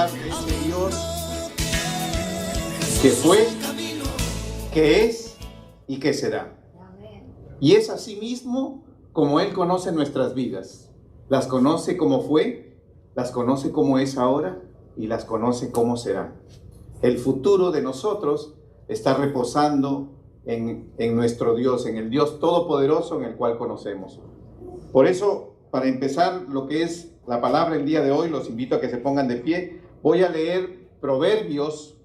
hablar de este Dios que fue, que es y que será. Y es así mismo como Él conoce nuestras vidas. Las conoce como fue, las conoce como es ahora y las conoce como será. El futuro de nosotros está reposando en nuestro Dios, en el Dios todopoderoso en el cual conocemos. Por eso, para empezar lo que es la palabra el día de hoy, los invito a que se pongan de pie. Voy a leer Proverbios,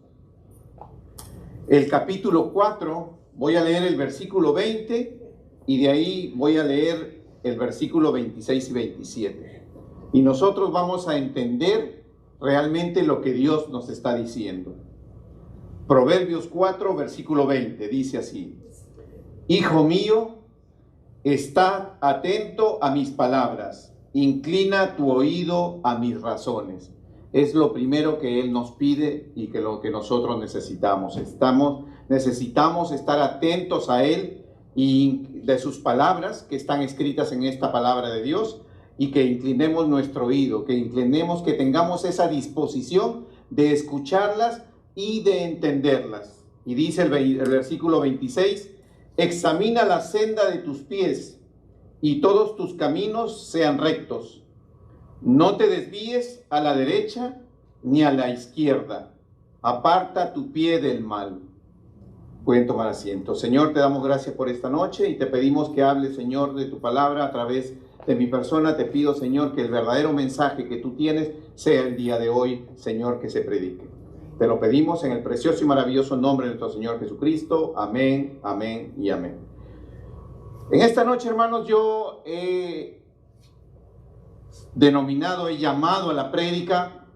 el capítulo 4, voy a leer el versículo 20 y de ahí voy a leer el versículo 26 y 27. Y nosotros vamos a entender realmente lo que Dios nos está diciendo. Proverbios 4, versículo 20, dice así: Hijo mío, está atento a mis palabras, inclina tu oído a mis razones. Es lo primero que Él nos pide y que lo que nosotros necesitamos. Necesitamos estar atentos a Él y de sus palabras que están escritas en esta palabra de Dios, y que inclinemos nuestro oído, que tengamos esa disposición de escucharlas y de entenderlas. Y dice el versículo 26: examina la senda de tus pies y todos tus caminos sean rectos. No te desvíes a la derecha ni a la izquierda. Aparta tu pie del mal. Pueden tomar asiento. Señor, te damos gracias por esta noche y te pedimos que hables, Señor, de tu palabra a través de mi persona. Te pido, Señor, que el verdadero mensaje que tú tienes sea el día de hoy, Señor, que se predique. Te lo pedimos en el precioso y maravilloso nombre de nuestro Señor Jesucristo. Amén, amén y amén. En esta noche, hermanos, yo he llamado a la prédica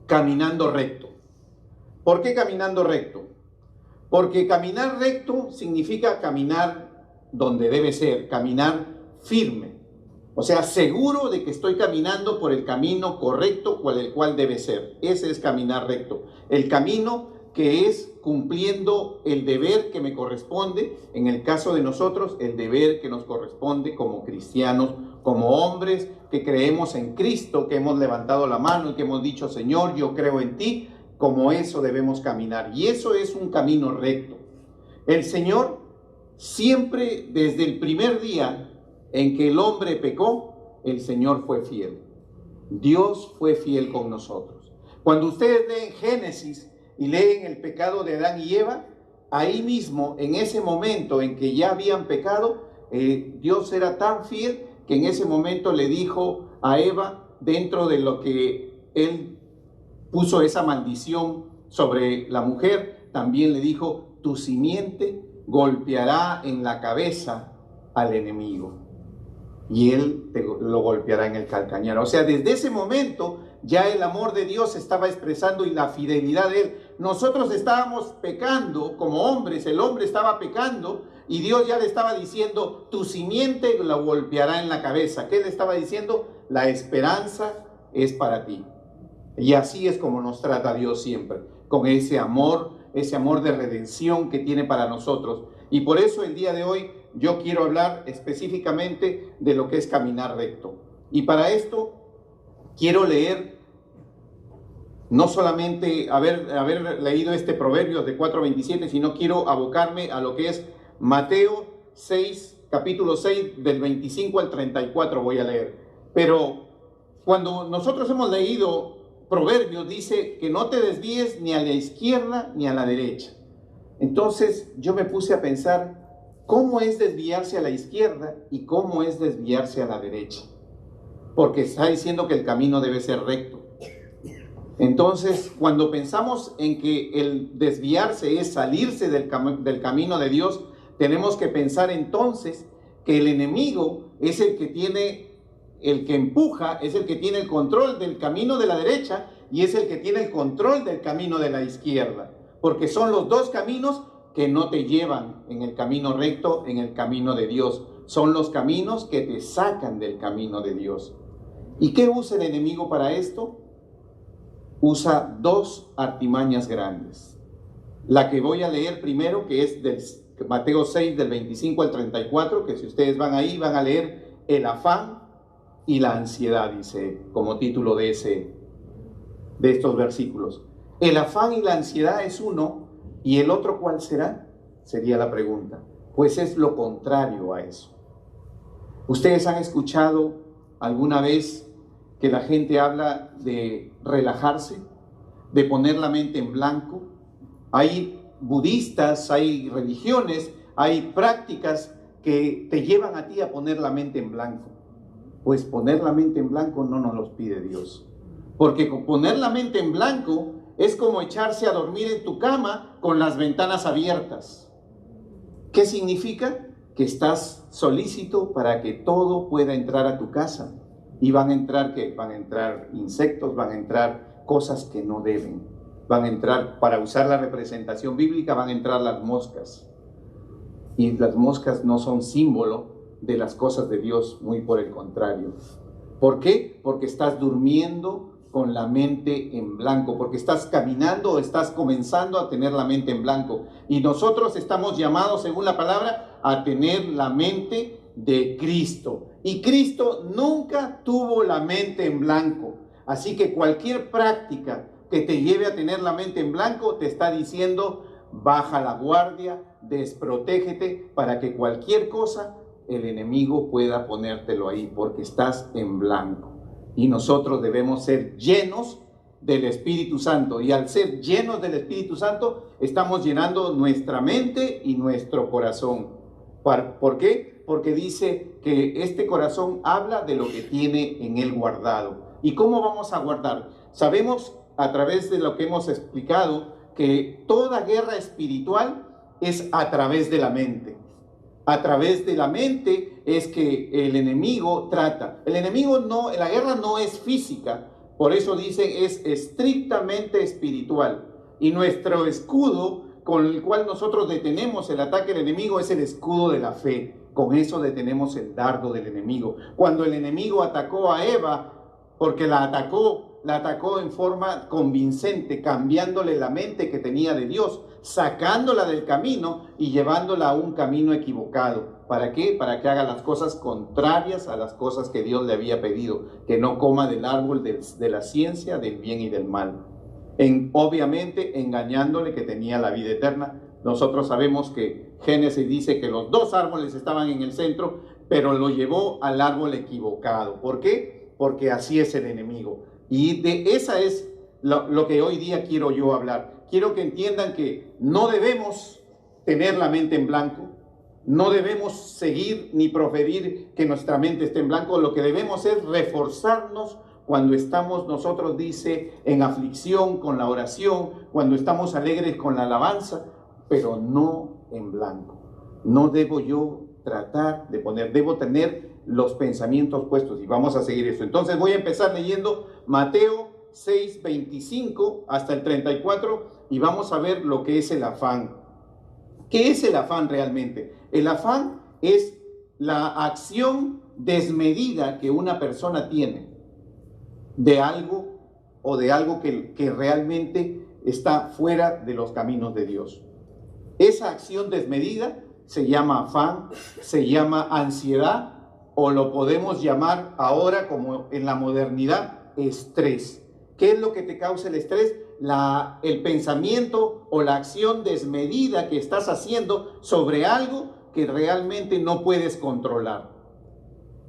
Caminando Recto. ¿Por qué caminando recto? Porque caminar recto significa caminar donde debe ser, caminar firme. O sea, seguro de que estoy caminando por el camino correcto, el cual debe ser. Ese es caminar recto. El camino que es cumpliendo el deber que me corresponde, en el caso de nosotros, el deber que nos corresponde como cristianos, como hombres que creemos en Cristo, que hemos levantado la mano y que hemos dicho: Señor, yo creo en ti. Como eso debemos caminar. Y eso es un camino recto. El Señor siempre, desde el primer día en que el hombre pecó, el Señor fue fiel. Dios fue fiel con nosotros. Cuando ustedes leen Génesis y leen el pecado de Adán y Eva, ahí mismo, en ese momento en que ya habían pecado, Dios era tan fiel que en ese momento le dijo a Eva, dentro de lo que Él puso esa maldición sobre la mujer, también le dijo: tu simiente golpeará en la cabeza al enemigo y él lo golpeará en el calcañar. O sea, desde ese momento ya el amor de Dios se estaba expresando y la fidelidad de Él. Nosotros estábamos pecando como hombres, el hombre estaba pecando y Dios ya le estaba diciendo: tu simiente lo golpeará en la cabeza. ¿Qué le estaba diciendo? La esperanza es para ti. Y así es como nos trata Dios siempre, con ese amor de redención que tiene para nosotros. Y por eso el día de hoy yo quiero hablar específicamente de lo que es caminar recto. Y para esto quiero leer, no solamente haber leído este Proverbios de 4:27, sino quiero abocarme a lo que es Mateo 6, capítulo 6, del 25 al 34 voy a leer. Pero cuando nosotros hemos leído Proverbios, dice que no te desvíes ni a la izquierda ni a la derecha. Entonces yo me puse a pensar, ¿cómo es desviarse a la izquierda y cómo es desviarse a la derecha? Porque está diciendo que el camino debe ser recto. Entonces, cuando pensamos en que el desviarse es salirse del camino de Dios, tenemos que pensar entonces que el enemigo es el que empuja, es el que tiene el control del camino de la derecha y es el que tiene el control del camino de la izquierda, porque son los dos caminos que no te llevan en el camino recto, en el camino de Dios. Son los caminos que te sacan del camino de Dios. ¿Y qué usa el enemigo para esto? Usa dos artimañas grandes. La que voy a leer primero, que es del Mateo 6, del 25 al 34, que si ustedes van ahí, van a leer el afán y la ansiedad, dice como título de de estos versículos. El afán y la ansiedad es uno, ¿y el otro cuál será? Sería la pregunta. Pues es lo contrario a eso. ¿Ustedes han escuchado alguna vez que la gente habla de relajarse, de poner la mente en blanco? Hay budistas, hay religiones, hay prácticas que te llevan a ti a poner la mente en blanco. Pues poner la mente en blanco no nos los pide Dios. Porque con poner la mente en blanco es como echarse a dormir en tu cama con las ventanas abiertas. ¿Qué significa? Que estás solícito para que todo pueda entrar a tu casa. ¿Y van a entrar qué? Van a entrar insectos, van a entrar cosas que no deben. Van a entrar, para usar la representación bíblica, van a entrar las moscas. Y las moscas no son símbolo de las cosas de Dios, muy por el contrario. ¿Por qué? Porque estás durmiendo con la mente en blanco, porque estás caminando o estás comenzando a tener la mente en blanco. Y nosotros estamos llamados, según la palabra, a tener la mente de Cristo. Y Cristo nunca tuvo la mente en blanco. Así que cualquier práctica que te lleve a tener la mente en blanco te está diciendo: baja la guardia, desprotégete, para que cualquier cosa el enemigo pueda ponértelo ahí, porque estás en blanco. Y nosotros debemos ser llenos del Espíritu Santo. Y al ser llenos del Espíritu Santo, estamos llenando nuestra mente y nuestro corazón. ¿Por qué? Porque dice que este corazón habla de lo que tiene en él guardado. ¿Y cómo vamos a guardar? Sabemos, a través de lo que hemos explicado, que toda guerra espiritual es a través de la mente. A través de la mente es que el enemigo trata. El enemigo no, la guerra no es física, por eso dicen es estrictamente espiritual. Y nuestro escudo con el cual nosotros detenemos el ataque del enemigo es el escudo de la fe. Con eso detenemos el dardo del enemigo. Cuando el enemigo atacó a Eva, porque la atacó en forma convincente, cambiándole la mente que tenía de Dios, sacándola del camino y llevándola a un camino equivocado. ¿Para qué? Para que haga las cosas contrarias a las cosas que Dios le había pedido, que no coma del árbol de la ciencia, del bien y del mal. Obviamente engañándole que tenía la vida eterna. Nosotros sabemos que Génesis dice que los dos árboles estaban en el centro, pero lo llevó al árbol equivocado. ¿Por qué? Porque así es el enemigo. Y de esa es lo que hoy día quiero yo hablar. Quiero que entiendan que no debemos tener la mente en blanco, no debemos seguir ni proferir que nuestra mente esté en blanco. Lo que debemos es reforzarnos cuando estamos nosotros, dice, en aflicción con la oración, cuando estamos alegres con la alabanza, pero no en blanco. No debo yo tratar de debo tener los pensamientos puestos, y vamos a seguir eso. Entonces voy a empezar leyendo Mateo 6, 25 hasta el 34 y vamos a ver lo que es el afán. ¿Qué es el afán realmente? El afán es la acción desmedida que una persona tiene de algo o de algo que realmente está fuera de los caminos de Dios. Esa acción desmedida se llama afán, se llama ansiedad, o lo podemos llamar ahora, como en la modernidad, estrés. ¿Qué es lo que te causa el estrés? El pensamiento o la acción desmedida que estás haciendo sobre algo que realmente no puedes controlar.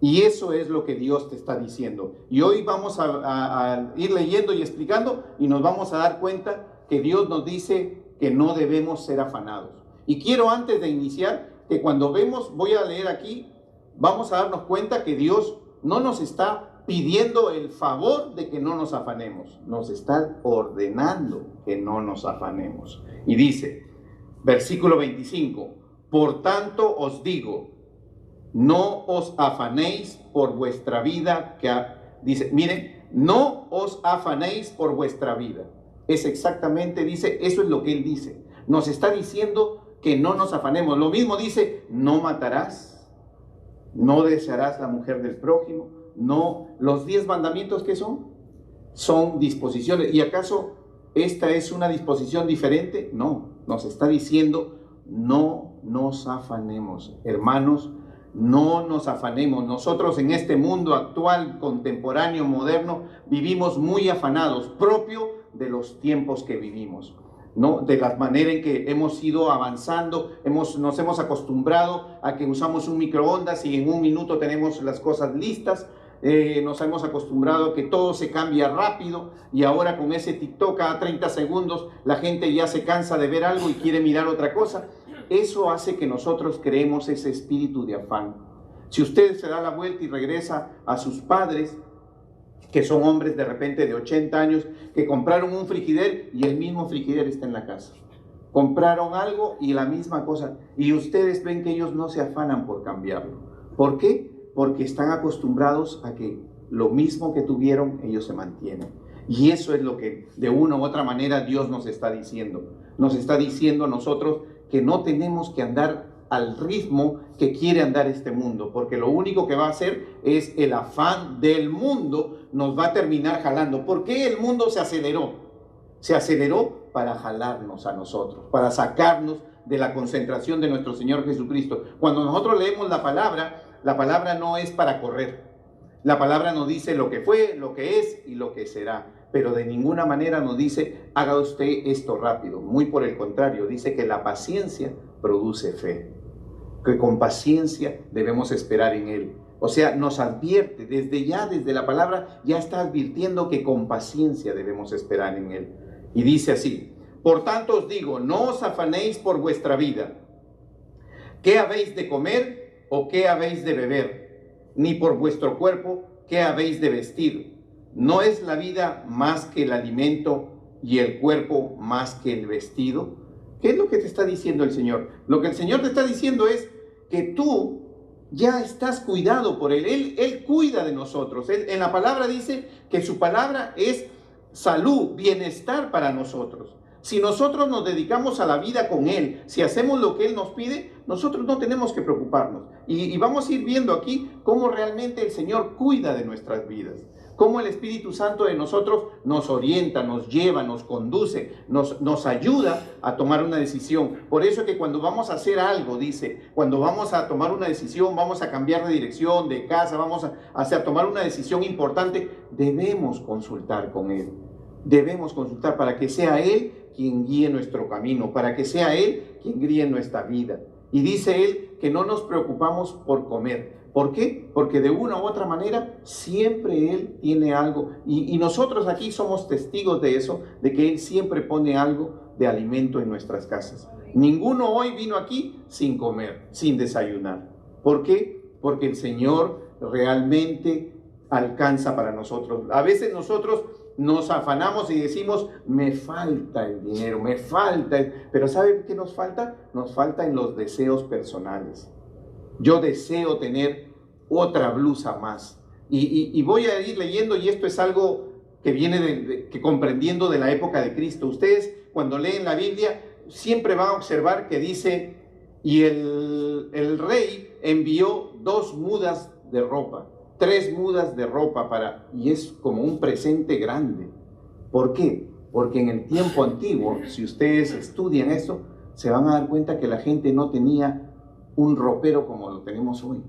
Y eso es lo que Dios te está diciendo. Y hoy vamos a ir leyendo y explicando, y nos vamos a dar cuenta que Dios nos dice que no debemos ser afanados. Y quiero, antes de iniciar, que cuando voy a leer aquí, vamos a darnos cuenta que Dios no nos está pidiendo el favor de que no nos afanemos, nos está ordenando que no nos afanemos. Y dice, versículo 25, por tanto os digo, no os afanéis por vuestra vida, dice, miren, no os afanéis por vuestra vida. Es exactamente, dice, eso es lo que él dice. Nos está diciendo que no nos afanemos. Lo mismo dice, no matarás, no desearás la mujer del prójimo, no. Los 10 mandamientos, ¿qué son? Son disposiciones. ¿Y acaso esta es una disposición diferente? No, nos está diciendo, no nos afanemos. Hermanos, No nos afanemos. Nosotros en este mundo actual, contemporáneo, moderno, vivimos muy afanados, propio de los tiempos que vivimos, ¿no? De la manera en que hemos ido avanzando, nos hemos acostumbrado a que usamos un microondas y en un minuto tenemos las cosas listas. Nos hemos acostumbrado a que todo se cambia rápido, y ahora con ese TikTok cada 30 segundos la gente ya se cansa de ver algo y quiere mirar otra cosa. Eso hace que nosotros creemos ese espíritu de afán. Si usted se da la vuelta y regresa a sus padres, que son hombres de repente de 80 años, que compraron un frigider y el mismo frigider está en la casa. Compraron algo y la misma cosa. Y ustedes ven que ellos no se afanan por cambiarlo. ¿Por qué? Porque están acostumbrados a que lo mismo que tuvieron, ellos se mantienen. Y eso es lo que de una u otra manera Dios nos está diciendo. Nos está diciendo a nosotros que no tenemos que andar al ritmo que quiere andar este mundo, porque lo único que va a hacer es el afán del mundo, nos va a terminar jalando. ¿Por qué el mundo se aceleró? Se aceleró para jalarnos a nosotros, para sacarnos de la concentración de nuestro Señor Jesucristo. Cuando nosotros leemos la palabra no es para correr. La palabra nos dice lo que fue, lo que es y lo que será, pero de ninguna manera nos dice, haga usted esto rápido. Muy por el contrario, dice que la paciencia produce fe, que con paciencia debemos esperar en Él. O sea, nos advierte, desde la palabra ya está advirtiendo que con paciencia debemos esperar en Él. Y dice así: por tanto os digo, no os afanéis por vuestra vida, ¿qué habéis de comer o qué habéis de beber? Ni por vuestro cuerpo, ¿qué habéis de vestir? ¿No es la vida más que el alimento y el cuerpo más que el vestido? ¿Qué es lo que te está diciendo el Señor? Lo que el Señor te está diciendo es que tú ya estás cuidado por Él. Él cuida de nosotros. En la palabra dice que su palabra es salud, bienestar para nosotros. Si nosotros nos dedicamos a la vida con Él, si hacemos lo que Él nos pide, nosotros no tenemos que preocuparnos. Y vamos a ir viendo aquí cómo realmente el Señor cuida de nuestras vidas. Cómo el Espíritu Santo de nosotros nos orienta, nos lleva, nos conduce, nos ayuda a tomar una decisión. Por eso es que cuando vamos a hacer algo, dice, cuando vamos a tomar una decisión, vamos a cambiar de dirección, de casa, vamos a tomar una decisión importante, debemos consultar con Él. Debemos consultar para que sea Él quien guíe nuestro camino, para que sea Él quien guíe nuestra vida. Y dice Él que no nos preocupamos por comer. ¿Por qué? Porque de una u otra manera siempre Él tiene algo. Y nosotros aquí somos testigos de eso, de que Él siempre pone algo de alimento en nuestras casas. Ninguno hoy vino aquí sin comer, sin desayunar. ¿Por qué? Porque el Señor realmente alcanza para nosotros. A veces nosotros nos afanamos y decimos, me falta el dinero, me falta. Pero ¿sabe qué nos falta? Nos falta en los deseos personales. Yo deseo tener otra blusa más. Y voy a ir leyendo, y esto es algo que viene que comprendiendo de la época de Cristo. Ustedes cuando leen la Biblia siempre van a observar que dice, y el rey envió 2 mudas de ropa, 3 mudas de ropa y es como un presente grande. ¿Por qué? Porque en el tiempo antiguo, si ustedes estudian eso, se van a dar cuenta que la gente no tenía un ropero como lo tenemos hoy,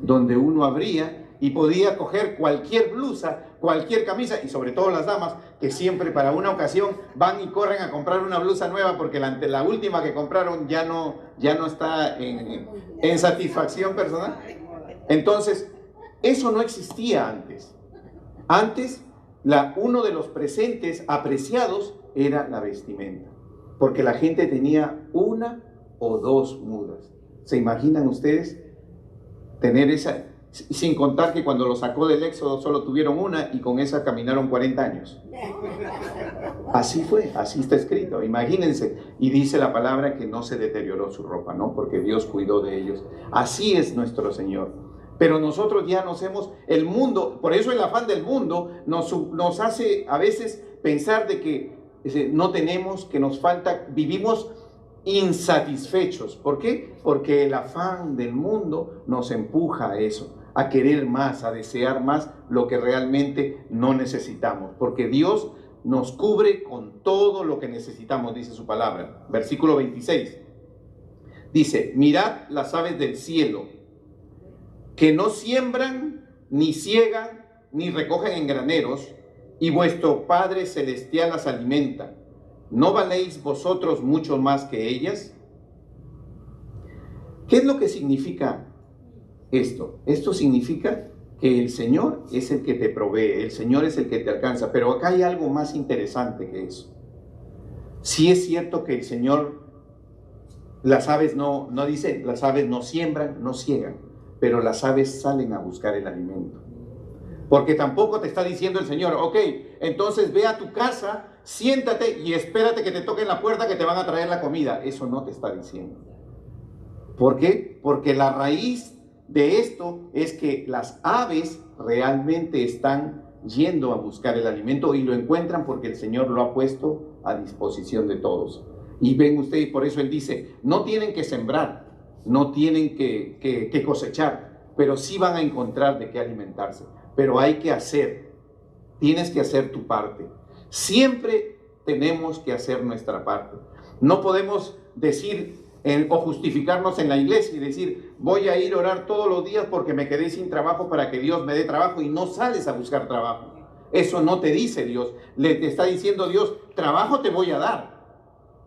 donde uno abría y podía coger cualquier blusa, cualquier camisa, y sobre todo las damas, que siempre para una ocasión van y corren a comprar una blusa nueva porque la última que compraron ya no está en satisfacción personal. Entonces, eso no existía antes. Antes, uno de los presentes apreciados era la vestimenta, porque la gente tenía 1 o 2 mudas. ¿Se imaginan ustedes tener esa? Sin contar que cuando lo sacó del Éxodo solo tuvieron 1 y con esa caminaron 40 años. Así fue, así está escrito, imagínense. Y dice la palabra que no se deterioró su ropa, ¿no? Porque Dios cuidó de ellos. Así es nuestro Señor. Pero nosotros ya el mundo, por eso el afán del mundo nos hace a veces pensar de que no tenemos, que nos falta, vivimos insatisfechos. ¿Por qué? Porque el afán del mundo nos empuja a eso, a querer más, a desear más lo que realmente no necesitamos, porque Dios nos cubre con todo lo que necesitamos, dice su palabra. Versículo 26 dice, mirad las aves del cielo, que no siembran, ni ciegan, ni recogen en graneros, y vuestro Padre Celestial las alimenta. ¿No valéis vosotros mucho más que ellas? ¿Qué es lo que significa esto? Esto significa que el Señor es el que te provee, el Señor es el que te alcanza, pero acá hay algo más interesante que eso. Sí es cierto que el Señor, las aves no dice, las aves no siembran, no ciegan, pero las aves salen a buscar el alimento. Porque tampoco te está diciendo el Señor, ok, entonces ve a tu casa, siéntate y espérate que te toquen la puerta que te van a traer la comida. Eso no te está diciendo. ¿Por qué? Porque la raíz de esto es que las aves realmente están yendo a buscar el alimento y lo encuentran porque el Señor lo ha puesto a disposición de todos. Y ven ustedes, por eso Él dice, no tienen que sembrar, no tienen que cosechar, pero sí van a encontrar de qué alimentarse. Pero hay que hacer, tienes que hacer tu parte. Siempre tenemos que hacer nuestra parte. No podemos decir o justificarnos en la iglesia y decir, voy a ir a orar todos los días porque me quedé sin trabajo para que Dios me dé trabajo, y no sales a buscar trabajo. Eso no te dice Dios. Te está diciendo Dios, trabajo te voy a dar,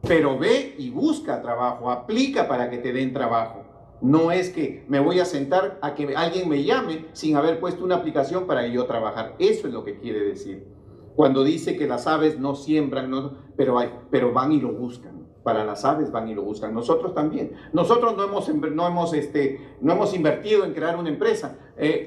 pero ve y busca trabajo, aplica para que te den trabajo. No es que me voy a sentar a que alguien me llame sin haber puesto una aplicación para yo trabajar. Eso es lo que quiere decir. Cuando dice que las aves no siembran, pero van y lo buscan. Para las aves van y lo buscan. Nosotros también. Nosotros no hemos invertido en crear una empresa.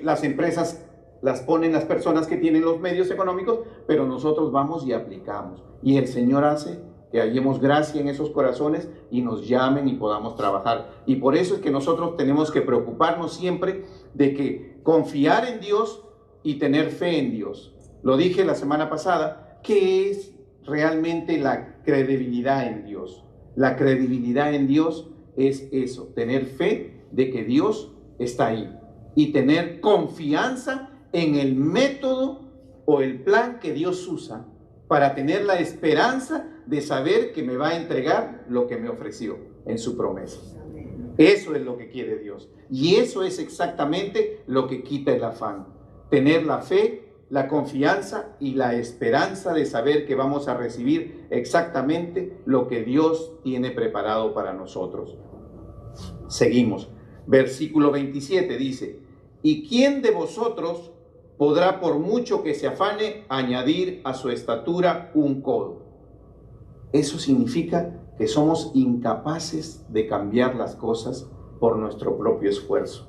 Las empresas las ponen las personas que tienen los medios económicos, pero nosotros vamos y aplicamos. Y el Señor hace que hallemos gracia en esos corazones y nos llamen y podamos trabajar. Y por eso es que nosotros tenemos que preocuparnos siempre de que confiar en Dios y tener fe en Dios. Lo dije la semana pasada, ¿qué es realmente la credibilidad en Dios? La credibilidad en Dios es eso, tener fe de que Dios está ahí y tener confianza en el método o el plan que Dios usa para tener la esperanza de saber que me va a entregar lo que me ofreció en su promesa. Eso es lo que quiere Dios. Y eso es exactamente lo que quita el afán. Tener la fe, la confianza y la esperanza de saber que vamos a recibir exactamente lo que Dios tiene preparado para nosotros. Seguimos. Versículo 27 dice, ¿y quién de vosotros podrá, por mucho que se afane, añadir a su estatura un codo? Eso significa que somos incapaces de cambiar las cosas por nuestro propio esfuerzo.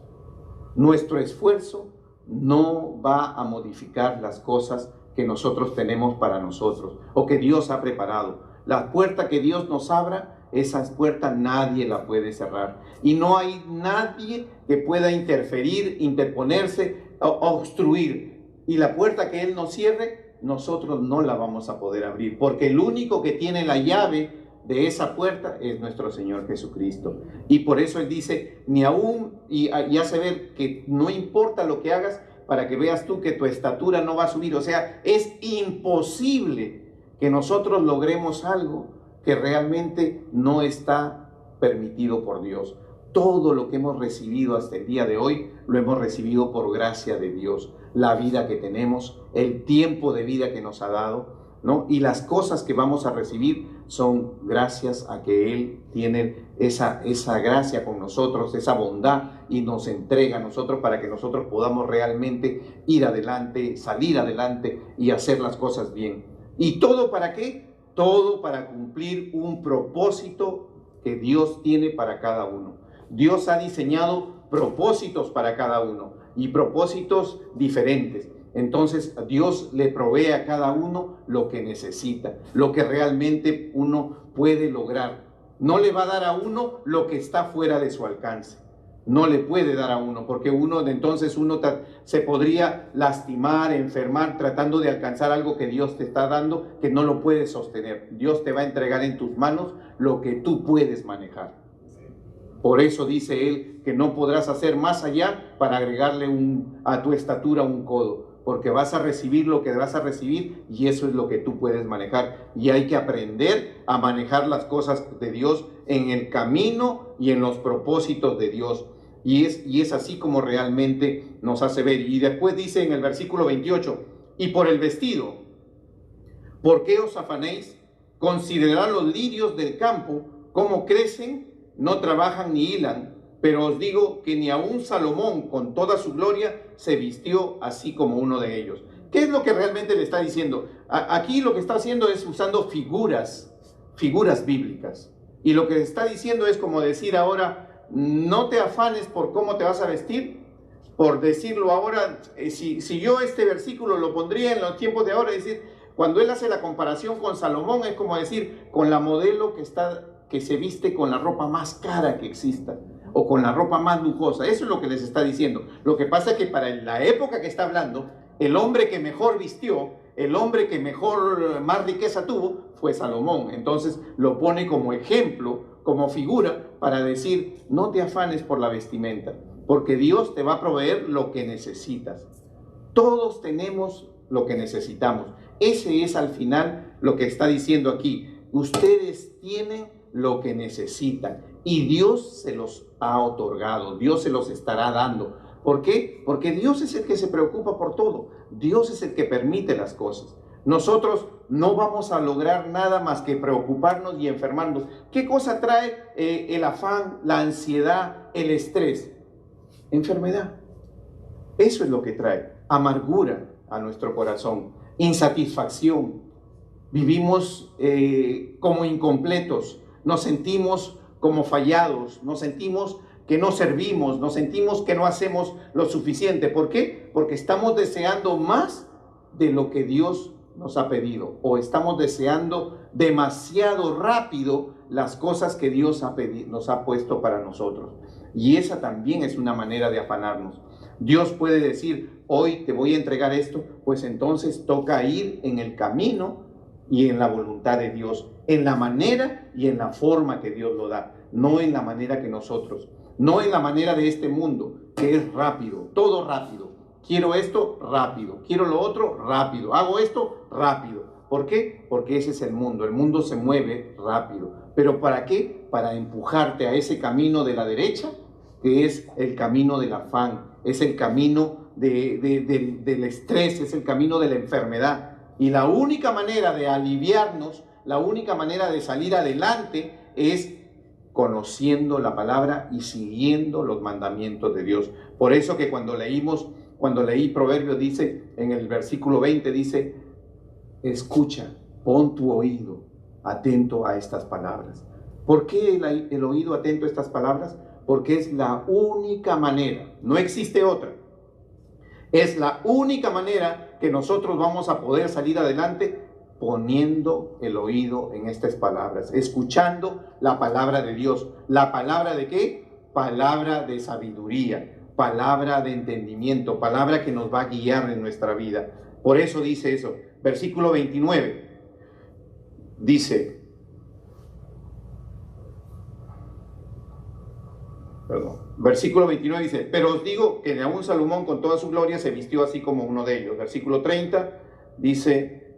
Nuestro esfuerzo no va a modificar las cosas que nosotros tenemos para nosotros o que Dios ha preparado. La puerta que Dios nos abra, esa puerta nadie la puede cerrar. Y no hay nadie que pueda interferir, interponerse o obstruir. Y la puerta que Él nos cierre, nosotros no la vamos a poder abrir, porque el único que tiene la llave de esa puerta es nuestro Señor Jesucristo. Y por eso Él dice, ni aún, y hace ver que no importa lo que hagas, para que veas tú que tu estatura no va a subir. O sea, es imposible que nosotros logremos algo que realmente no está permitido por Dios. Todo lo que hemos recibido hasta el día de hoy, lo hemos recibido por gracia de Dios. La vida que tenemos, el tiempo de vida que nos ha dado, ¿no? Y las cosas que vamos a recibir son gracias a que Él tiene esa gracia con nosotros, esa bondad, y nos entrega a nosotros para que nosotros podamos realmente ir adelante, salir adelante y hacer las cosas bien. ¿Y todo para qué? Todo para cumplir un propósito que Dios tiene para cada uno. Dios ha diseñado propósitos para cada uno y propósitos diferentes. Entonces Dios le provee a cada uno lo que necesita, lo que realmente uno puede lograr. No le va a dar a uno lo que está fuera de su alcance. No le puede dar a uno, porque uno se podría lastimar, enfermar, tratando de alcanzar algo que Dios te está dando, que no lo puedes sostener. Dios te va a entregar en tus manos lo que tú puedes manejar. Por eso dice Él que no podrás hacer más allá para agregarle a tu estatura un codo, porque vas a recibir lo que vas a recibir y eso es lo que tú puedes manejar. Y hay que aprender a manejar las cosas de Dios en el camino y en los propósitos de Dios. Y es así como realmente nos hace ver. Y después dice en el versículo 28, y por el vestido, ¿por qué os afanéis? Considerad los lirios del campo, cómo crecen, no trabajan ni hilan, pero os digo que ni aun Salomón con toda su gloria se vistió así como uno de ellos. ¿Qué es lo que realmente le está diciendo? Aquí lo que está haciendo es usando figuras bíblicas. Y lo que está diciendo es como decir ahora, no te afanes por cómo te vas a vestir. Por decirlo ahora, si yo este versículo lo pondría en los tiempos de ahora, es decir, cuando él hace la comparación con Salomón, es como decir, con la modelo que se viste con la ropa más cara que exista, o con la ropa más lujosa. Eso es lo que les está diciendo. Lo que pasa es que para la época que está hablando, el hombre que mejor vistió, el hombre que más riqueza tuvo, fue Salomón. Entonces lo pone como ejemplo, como figura, para decir, no te afanes por la vestimenta, porque Dios te va a proveer lo que necesitas. Todos tenemos lo que necesitamos. Ese es al final lo que está diciendo aquí. Ustedes tienen lo que necesitan y Dios se los ha otorgado, Dios se los estará dando. ¿Por qué? Porque Dios es el que se preocupa por todo. Dios es el que permite las cosas. Nosotros no vamos a lograr nada más que preocuparnos y enfermarnos. ¿Qué cosa trae el afán, la ansiedad, el estrés? Enfermedad. Eso es lo que trae. Amargura a nuestro corazón, insatisfacción. Vivimos como incompletos, nos sentimos como fallados, nos sentimos que no servimos, nos sentimos que no hacemos lo suficiente. ¿Por qué? Porque estamos deseando más de lo que Dios nos ha pedido, o estamos deseando demasiado rápido las cosas que Dios nos ha puesto para nosotros. Y esa también es una manera de afanarnos. Dios puede decir, hoy te voy a entregar esto, pues entonces toca ir en el camino y en la voluntad de Dios, en la manera y en la forma que Dios lo da, no en la manera que nosotros, no en la manera de este mundo, que es rápido, todo rápido. Quiero esto, rápido. Quiero lo otro, rápido. Hago esto, rápido. ¿Por qué? Porque ese es el mundo se mueve rápido. ¿Pero para qué? Para empujarte a ese camino de la derecha, que es el camino del afán, es el camino del estrés, es el camino de la enfermedad. Y la única manera de aliviarnos, la única manera de salir adelante es conociendo la palabra y siguiendo los mandamientos de Dios. Por eso que cuando leí Proverbios, dice, en el versículo 20, dice, escucha, pon tu oído atento a estas palabras. ¿Por qué el oído atento a estas palabras? Porque es la única manera, no existe otra. Es la única manera que nosotros vamos a poder salir adelante, poniendo el oído en estas palabras, escuchando la palabra de Dios. ¿La palabra de qué? Palabra de sabiduría, palabra de entendimiento, palabra que nos va a guiar en nuestra vida. Por eso dice eso. Versículo 29 dice, versículo 29 dice, pero os digo que aún Salomón con toda su gloria se vistió así como uno de ellos. Versículo 30 dice,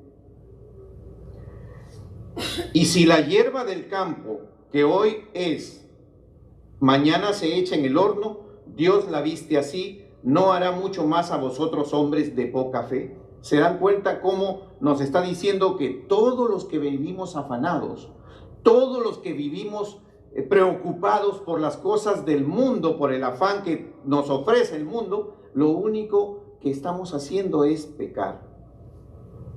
y si la hierba del campo que hoy es, mañana se echa en el horno, Dios la viste así, ¿no hará mucho más a vosotros hombres de poca fe? ¿Se dan cuenta cómo nos está diciendo que todos los que vivimos afanados, todos los que vivimos preocupados por las cosas del mundo, por el afán que nos ofrece el mundo, lo único que estamos haciendo es pecar?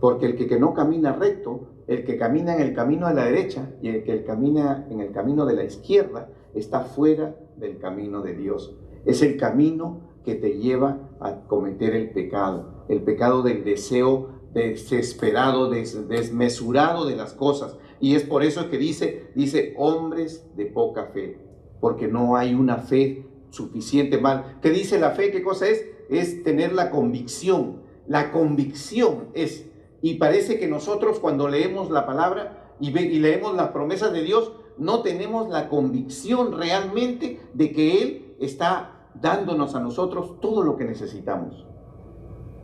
Porque el que no camina recto, el que camina en el camino de la derecha y el que camina en el camino de la izquierda, está fuera del camino de Dios. Es el camino que te lleva a cometer el pecado del deseo desesperado, desmesurado de las cosas. Y es por eso que dice hombres de poca fe, porque no hay una fe suficiente. ¿Qué dice la fe? ¿Qué cosa es? Es tener la convicción. La convicción es, y parece que nosotros cuando leemos la palabra y leemos las promesas de Dios, no tenemos la convicción realmente de que Él está dándonos a nosotros todo lo que necesitamos.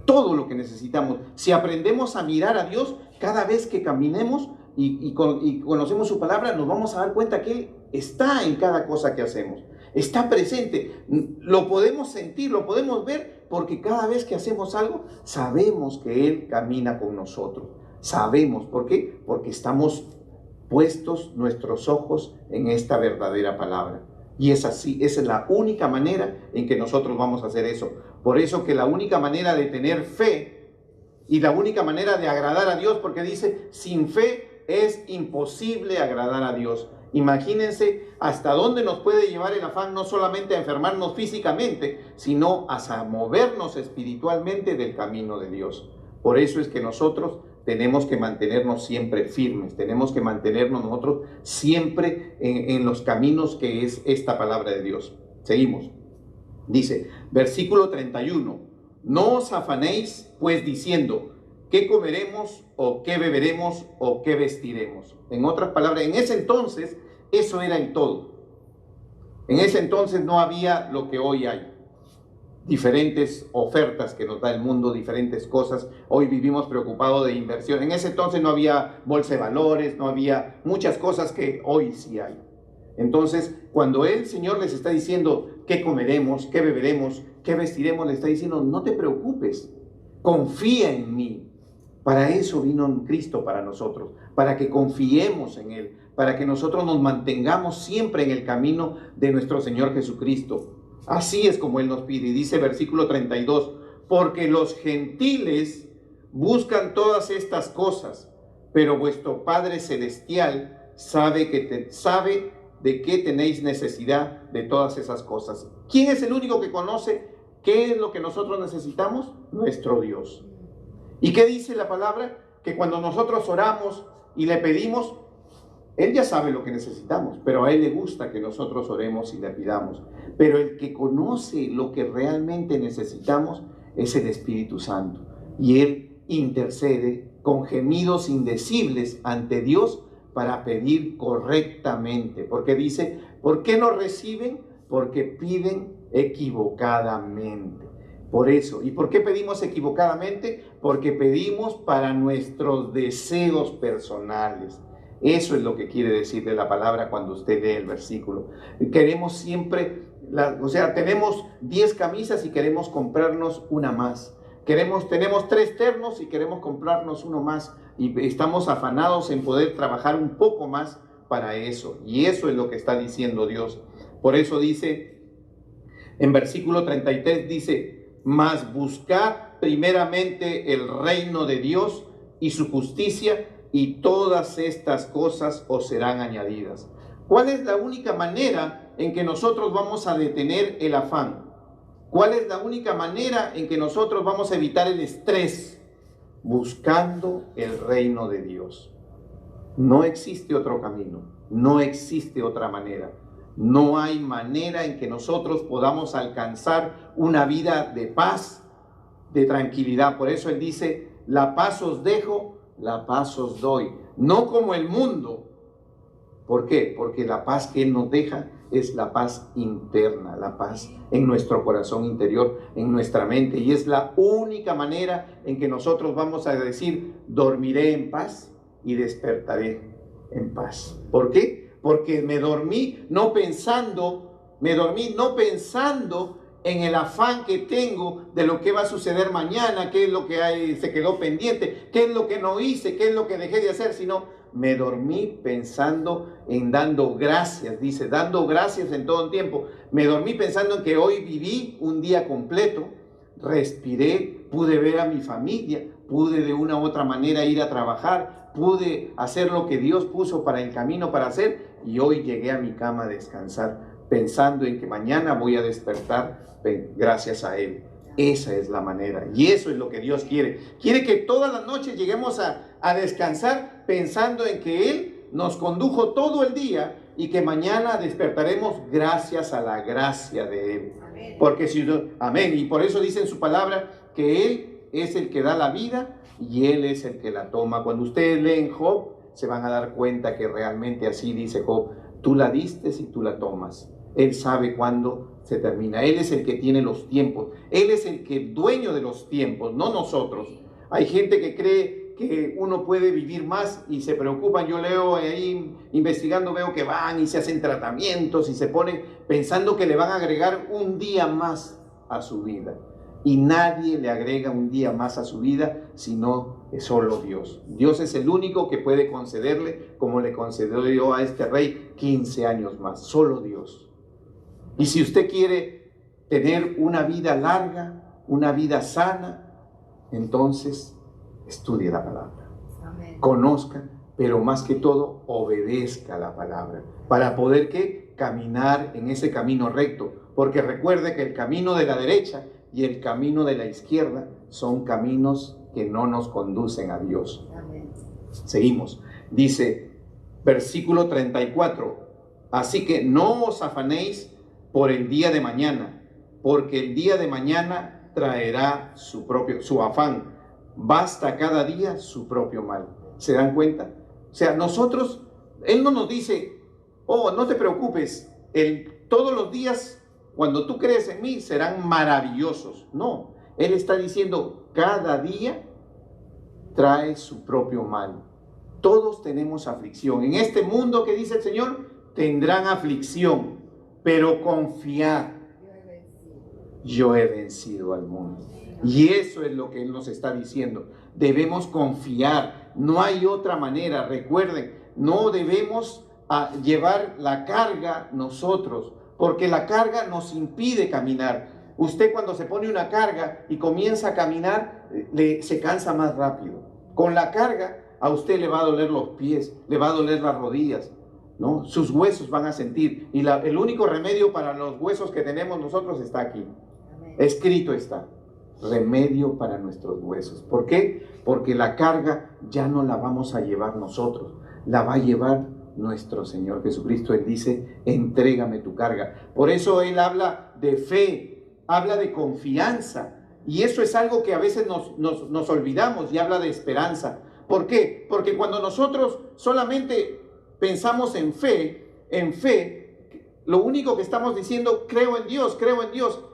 Todo lo que necesitamos. Si aprendemos a mirar a Dios cada vez que caminemos y conocemos su palabra, nos vamos a dar cuenta que Él está en cada cosa que hacemos. está presente. Lo podemos sentir, lo podemos ver, porque cada vez que hacemos algo, sabemos que Él camina con nosotros. Sabemos, ¿por qué? Porque estamos puestos nuestros ojos en esta verdadera palabra. Y es así, esa es la única manera en que nosotros vamos a hacer eso. Por eso que la única manera de tener fe y la única manera de agradar a Dios, porque dice, sin fe es imposible agradar a Dios. Imagínense hasta dónde nos puede llevar el afán, no solamente a enfermarnos físicamente, sino a movernos espiritualmente del camino de Dios. Por eso es que nosotros tenemos que mantenernos siempre firmes, tenemos que mantenernos nosotros siempre en los caminos que es esta palabra de Dios. Seguimos. Dice, versículo 31, no os afanéis pues diciendo, ¿qué comeremos o qué beberemos o qué vestiremos? En otras palabras, en ese entonces eso era el todo. En ese entonces no había lo que hoy hay. Diferentes ofertas que nos da el mundo, diferentes cosas. Hoy vivimos preocupados de inversión. En ese entonces no había bolsa de valores, no había muchas cosas que hoy sí hay. Entonces, cuando el Señor les está diciendo qué comeremos, qué beberemos, qué vestiremos, le está diciendo, no te preocupes, confía en mí. Para eso vino Cristo para nosotros, para que confiemos en Él, para que nosotros nos mantengamos siempre en el camino de nuestro Señor Jesucristo. Así es como Él nos pide. Y dice versículo 32, porque los gentiles buscan todas estas cosas, pero vuestro Padre Celestial sabe de qué tenéis necesidad de todas esas cosas. ¿Quién es el único que conoce qué es lo que nosotros necesitamos? Nuestro Dios. ¿Y qué dice la palabra? Que cuando nosotros oramos y le pedimos, Él ya sabe lo que necesitamos, pero a Él le gusta que nosotros oremos y le pidamos. Pero el que conoce lo que realmente necesitamos es el Espíritu Santo. Y Él intercede con gemidos indecibles ante Dios para pedir correctamente. Porque dice, ¿por qué no reciben? Porque piden equivocadamente. Por eso. ¿Y por qué pedimos equivocadamente? Porque pedimos para nuestros deseos personales. Eso es lo que quiere decir de la palabra cuando usted lee el versículo. Queremos siempre, tenemos 10 camisas y queremos comprarnos una más. Tenemos 3 ternos y queremos comprarnos uno más. Y estamos afanados en poder trabajar un poco más para eso. Y eso es lo que está diciendo Dios. Por eso dice, en versículo 33 dice, mas buscad primeramente el reino de Dios y su justicia, y todas estas cosas os serán añadidas. ¿Cuál es la única manera en que nosotros vamos a detener el afán? ¿Cuál es la única manera en que nosotros vamos a evitar el estrés? Buscando el reino de Dios. No existe otro camino, no existe otra manera. No hay manera en que nosotros podamos alcanzar una vida de paz, de tranquilidad. Por eso Él dice, la paz os dejo, la paz os doy, no como el mundo. ¿Por qué? Porque la paz que Él nos deja es la paz interna, la paz en nuestro corazón interior, en nuestra mente. Y es la única manera en que nosotros vamos a decir, dormiré en paz y despertaré en paz. ¿Por qué? Porque me dormí no pensando en el afán que tengo de lo que va a suceder mañana, qué es lo que se quedó pendiente, qué es lo que no hice, qué es lo que dejé de hacer, sino me dormí pensando en dando gracias, dice, dando gracias en todo el tiempo. Me dormí pensando en que hoy viví un día completo, respiré, pude ver a mi familia, pude de una u otra manera ir a trabajar, pude hacer lo que Dios puso para el camino para hacer, y hoy llegué a mi cama a descansar, pensando en que mañana voy a despertar gracias a Él. Esa es la manera, y eso es lo que Dios quiere. Quiere que todas las noches lleguemos a descansar pensando en que Él nos condujo todo el día y que mañana despertaremos gracias a la gracia de Él. Amén. Porque amén. Y por eso dice en su palabra que Él es el que da la vida y Él es el que la toma. Cuando ustedes leen Job, se van a dar cuenta que realmente así dice Job: tú la diste y tú la tomas. Él sabe cuándo se termina. Él es el que tiene los tiempos. Él es el que dueño de los tiempos, no nosotros. Hay gente que cree que uno puede vivir más y se preocupan. Yo leo ahí, investigando, veo que van y se hacen tratamientos y se ponen pensando que le van a agregar un día más a su vida. Y nadie le agrega un día más a su vida, sino es solo Dios. Dios es el único que puede concederle, como le concedió a este rey, 15 años más. Solo Dios. Y si usted quiere tener una vida larga, una vida sana, entonces estudie la palabra. Amén. Conozca, pero más que todo, obedezca la palabra. Para poder, ¿qué? Caminar en ese camino recto. Porque recuerde que el camino de la derecha y el camino de la izquierda son caminos que no nos conducen a Dios. Amén. Seguimos. Dice, versículo 34. Así que no os afanéis por el día de mañana, porque el día de mañana traerá su afán. Basta cada día su propio mal. ¿Se dan cuenta? O sea, nosotros, Él no nos dice, oh, no te preocupes, todos los días cuando tú crees en mí serán maravillosos. No, Él está diciendo, cada día trae su propio mal. Todos tenemos aflicción. En este mundo que dice el Señor, tendrán aflicción, pero confiad, yo he vencido al mundo. Y eso es lo que Él nos está diciendo. Debemos confiar, no hay otra manera. Recuerden, no debemos llevar la carga nosotros, porque la carga nos impide caminar. Usted cuando se pone una carga y comienza a caminar, se cansa más rápido. Con la carga a usted le va a doler los pies, le va a doler las rodillas, ¿no? Sus huesos van a sentir. Y el único remedio para los huesos que tenemos nosotros está aquí. Amén. Escrito está. Remedio para nuestros huesos. ¿Por qué? Porque la carga ya no la vamos a llevar nosotros, la va a llevar nuestro Señor Jesucristo. Él dice, entrégame tu carga. Por eso Él habla de fe, habla de confianza. Y eso es algo que a veces nos olvidamos, y habla de esperanza. ¿Por qué? Porque cuando nosotros solamente pensamos en fe, lo único que estamos diciendo, creo en Dios, creo en Dios.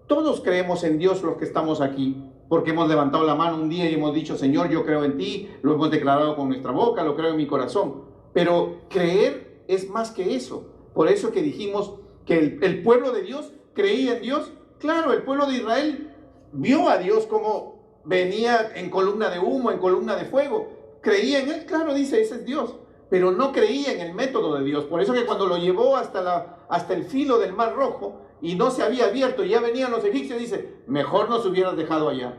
Todos creemos en Dios los que estamos aquí, porque hemos levantado la mano un día y hemos dicho, Señor, yo creo en ti, lo hemos declarado con nuestra boca, lo creo en mi corazón. Pero creer es más que eso. Por eso que dijimos que el pueblo de Dios creía en Dios. Claro, el pueblo de Israel vio a Dios como venía en columna de humo, en columna de fuego. Creía en Él, claro, dice, ese es Dios. Pero no creía en el método de Dios. Por eso que cuando lo llevó hasta el filo del Mar Rojo y no se había abierto, y ya venían los egipcios, dice, mejor nos hubieras dejado allá.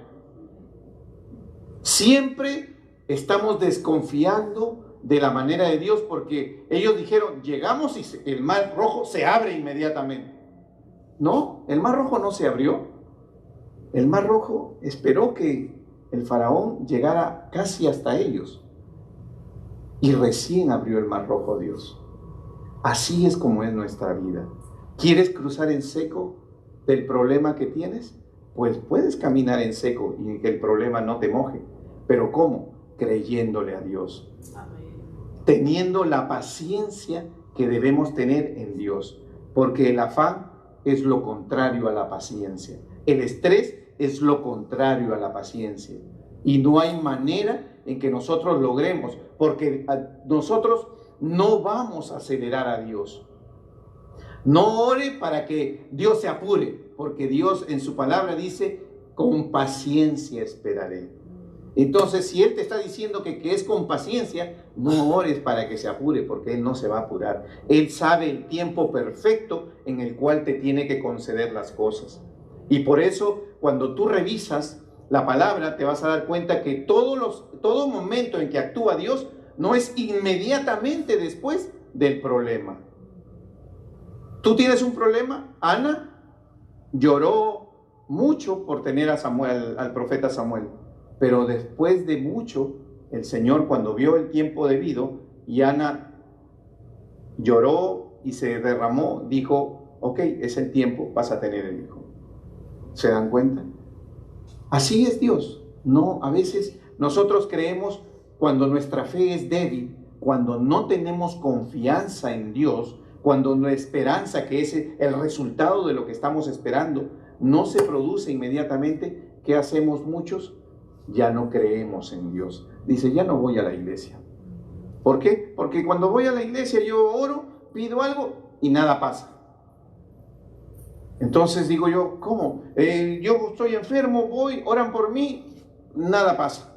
Siempre estamos desconfiando de la manera de Dios, porque ellos dijeron, llegamos y el Mar Rojo se abre inmediatamente. No, el Mar Rojo no se abrió. El Mar Rojo esperó que el faraón llegara casi hasta ellos. Y recién abrió el Mar Rojo Dios. Así es como es nuestra vida. ¿Quieres cruzar en seco del problema que tienes? Pues puedes caminar en seco y que el problema no te moje. ¿Pero cómo? Creyéndole a Dios. Amén. Teniendo la paciencia que debemos tener en Dios. Porque el afán es lo contrario a la paciencia. El estrés es lo contrario a la paciencia. Y no hay manera en que nosotros logremos, porque nosotros no vamos a acelerar a Dios. No ore para que Dios se apure, porque Dios en su palabra dice, con paciencia esperaré. Entonces, si Él te está diciendo que es con paciencia, no ores para que se apure, porque Él no se va a apurar. Él sabe el tiempo perfecto en el cual te tiene que conceder las cosas. Y por eso, cuando tú revisas la palabra, te vas a dar cuenta que todo momento en que actúa Dios no es inmediatamente después del problema. Tú tienes un problema. Ana lloró mucho por tener a Samuel, al profeta Samuel, pero después de mucho, el Señor, cuando vio el tiempo debido y Ana lloró y se derramó, dijo, ok, es el tiempo, vas a tener el hijo. ¿Se dan cuenta? Así es Dios. No, a veces nosotros creemos, cuando nuestra fe es débil, cuando no tenemos confianza en Dios, cuando la esperanza, que es el resultado de lo que estamos esperando, no se produce inmediatamente, ¿qué hacemos muchos? ya no creemos en Dios. Dice, ya no voy a la iglesia. ¿Por qué? Porque cuando voy a la iglesia yo oro, pido algo y nada pasa. Entonces digo yo, ¿cómo? Yo estoy enfermo, voy, oran por mí, nada pasa.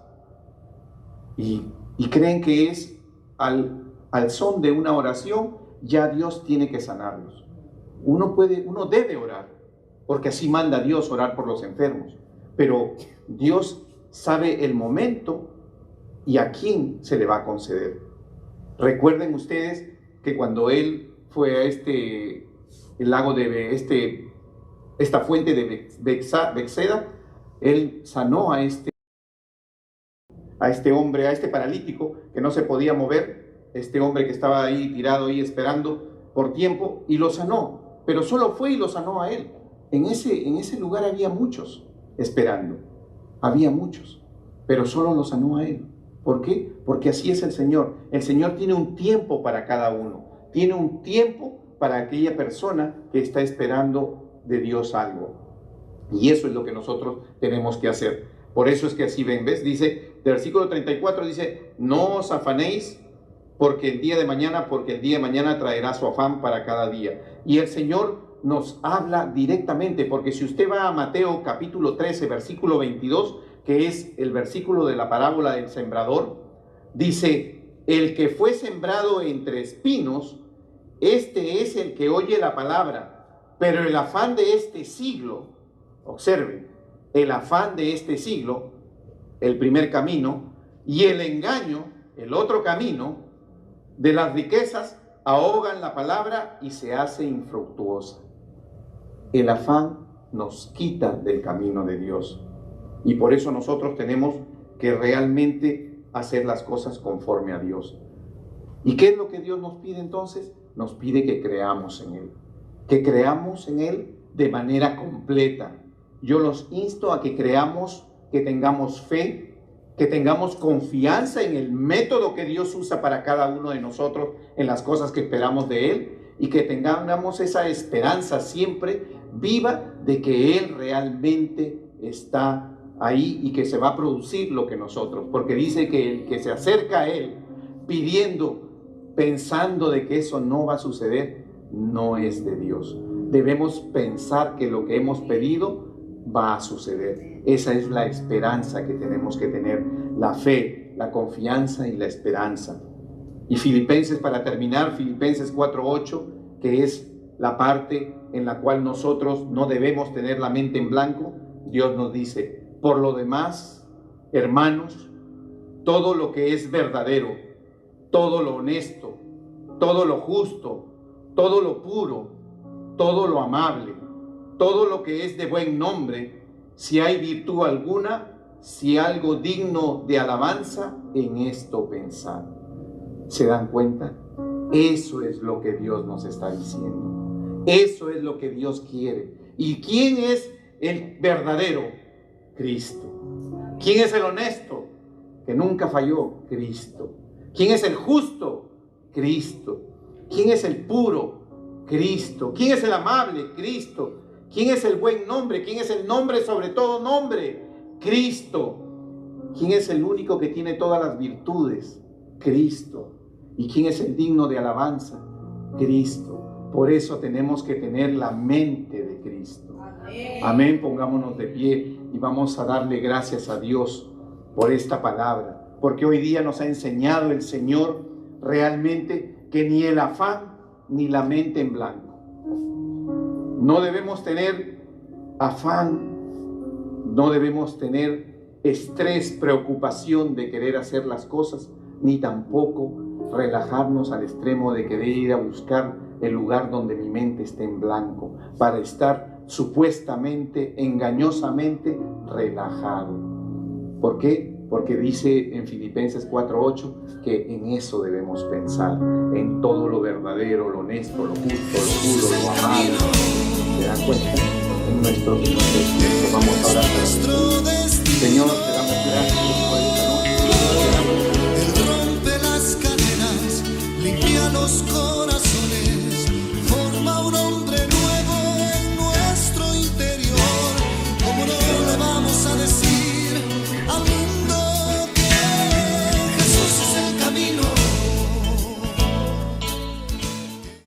Y creen que es al son de una oración, ya Dios tiene que sanarlos. Uno debe orar, porque así manda Dios, orar por los enfermos. Pero Dios sabe el momento y a quién se le va a conceder. Recuerden ustedes que cuando él fue a el lago de esta fuente de Bethesda, él sanó a este hombre, a este paralítico que no se podía mover, este hombre que estaba ahí tirado ahí esperando por tiempo, y lo sanó, pero solo fue y lo sanó a él. En ese lugar había muchos esperando, había muchos, pero solo lo sanó a él. ¿Por qué? Porque así es el Señor. El Señor tiene un tiempo para cada uno, tiene un tiempo para aquella persona que está esperando de Dios algo. Y eso es lo que nosotros tenemos que hacer. Por eso es que así ven, ¿ves? Dice, del versículo 34 dice, no os afanéis porque el día de mañana traerá su afán para cada día. Y el Señor nos habla directamente, porque si usted va a Mateo capítulo 13, versículo 22, que es el versículo de la parábola del sembrador, dice, el que fue sembrado entre espinos, este es el que oye la palabra, pero el afán de este siglo, observen, el afán de este siglo, el primer camino, y el engaño, el otro camino, de las riquezas, ahogan la palabra y se hace infructuosa. El afán nos quita del camino de Dios. Y por eso nosotros tenemos que realmente hacer las cosas conforme a Dios. ¿Y qué es lo que Dios nos pide entonces? Nos pide que creamos en Él. Que creamos en Él de manera completa. Yo los insto a que creamos, que tengamos fe, que tengamos confianza en el método que Dios usa para cada uno de nosotros, en las cosas que esperamos de Él, y que tengamos esa esperanza siempre viva de que Él realmente está ahí y que se va a producir lo que nosotros, porque dice que el que se acerca a Él pidiendo, pensando de que eso no va a suceder, no es de Dios. Debemos pensar que lo que hemos pedido va a suceder. Esa es la esperanza que tenemos que tener, la fe, la confianza y la esperanza. Y Filipenses, para terminar, Filipenses 4:8, que es la parte en la cual nosotros no debemos tener la mente en blanco, Dios nos dice, por lo demás, hermanos, todo lo que es verdadero, todo lo honesto, todo lo justo, todo lo puro, todo lo amable, todo lo que es de buen nombre, si hay virtud alguna, si algo digno de alabanza, en esto pensad. ¿Se dan cuenta? Eso es lo que Dios nos está diciendo. Eso es lo que Dios quiere. ¿Y quién es el verdadero? Cristo. ¿Quién es el honesto? Que nunca falló. Cristo. ¿Quién es el justo? Cristo. ¿Quién es el puro? Cristo. ¿Quién es el amable? Cristo. ¿Quién es el buen nombre? ¿Quién es el nombre sobre todo nombre? Cristo. ¿Quién es el único que tiene todas las virtudes? Cristo. ¿Y quién es el digno de alabanza? Cristo. Por eso tenemos que tener la mente de Cristo. Amén. Pongámonos de pie y vamos a darle gracias a Dios por esta palabra, porque hoy día nos ha enseñado el Señor realmente que ni el afán ni la mente en blanco. No debemos tener afán, no debemos tener estrés, preocupación de querer hacer las cosas, ni tampoco relajarnos al extremo de querer ir a buscar el lugar donde mi mente esté en blanco, para estar supuestamente, engañosamente relajado. ¿Por qué? Porque dice en Filipenses 4:8 que en eso debemos pensar, en todo lo verdadero, lo honesto, lo justo, lo puro, lo amable. ¿Se dan cuenta? En nuestros momentos vamos a orar. Señor, te damos gracias por esta noche. Él rompe las cadenas, limpia los corazones, forma un hombre nuevo en nuestro interior. ¿Cómo no le vamos a decir?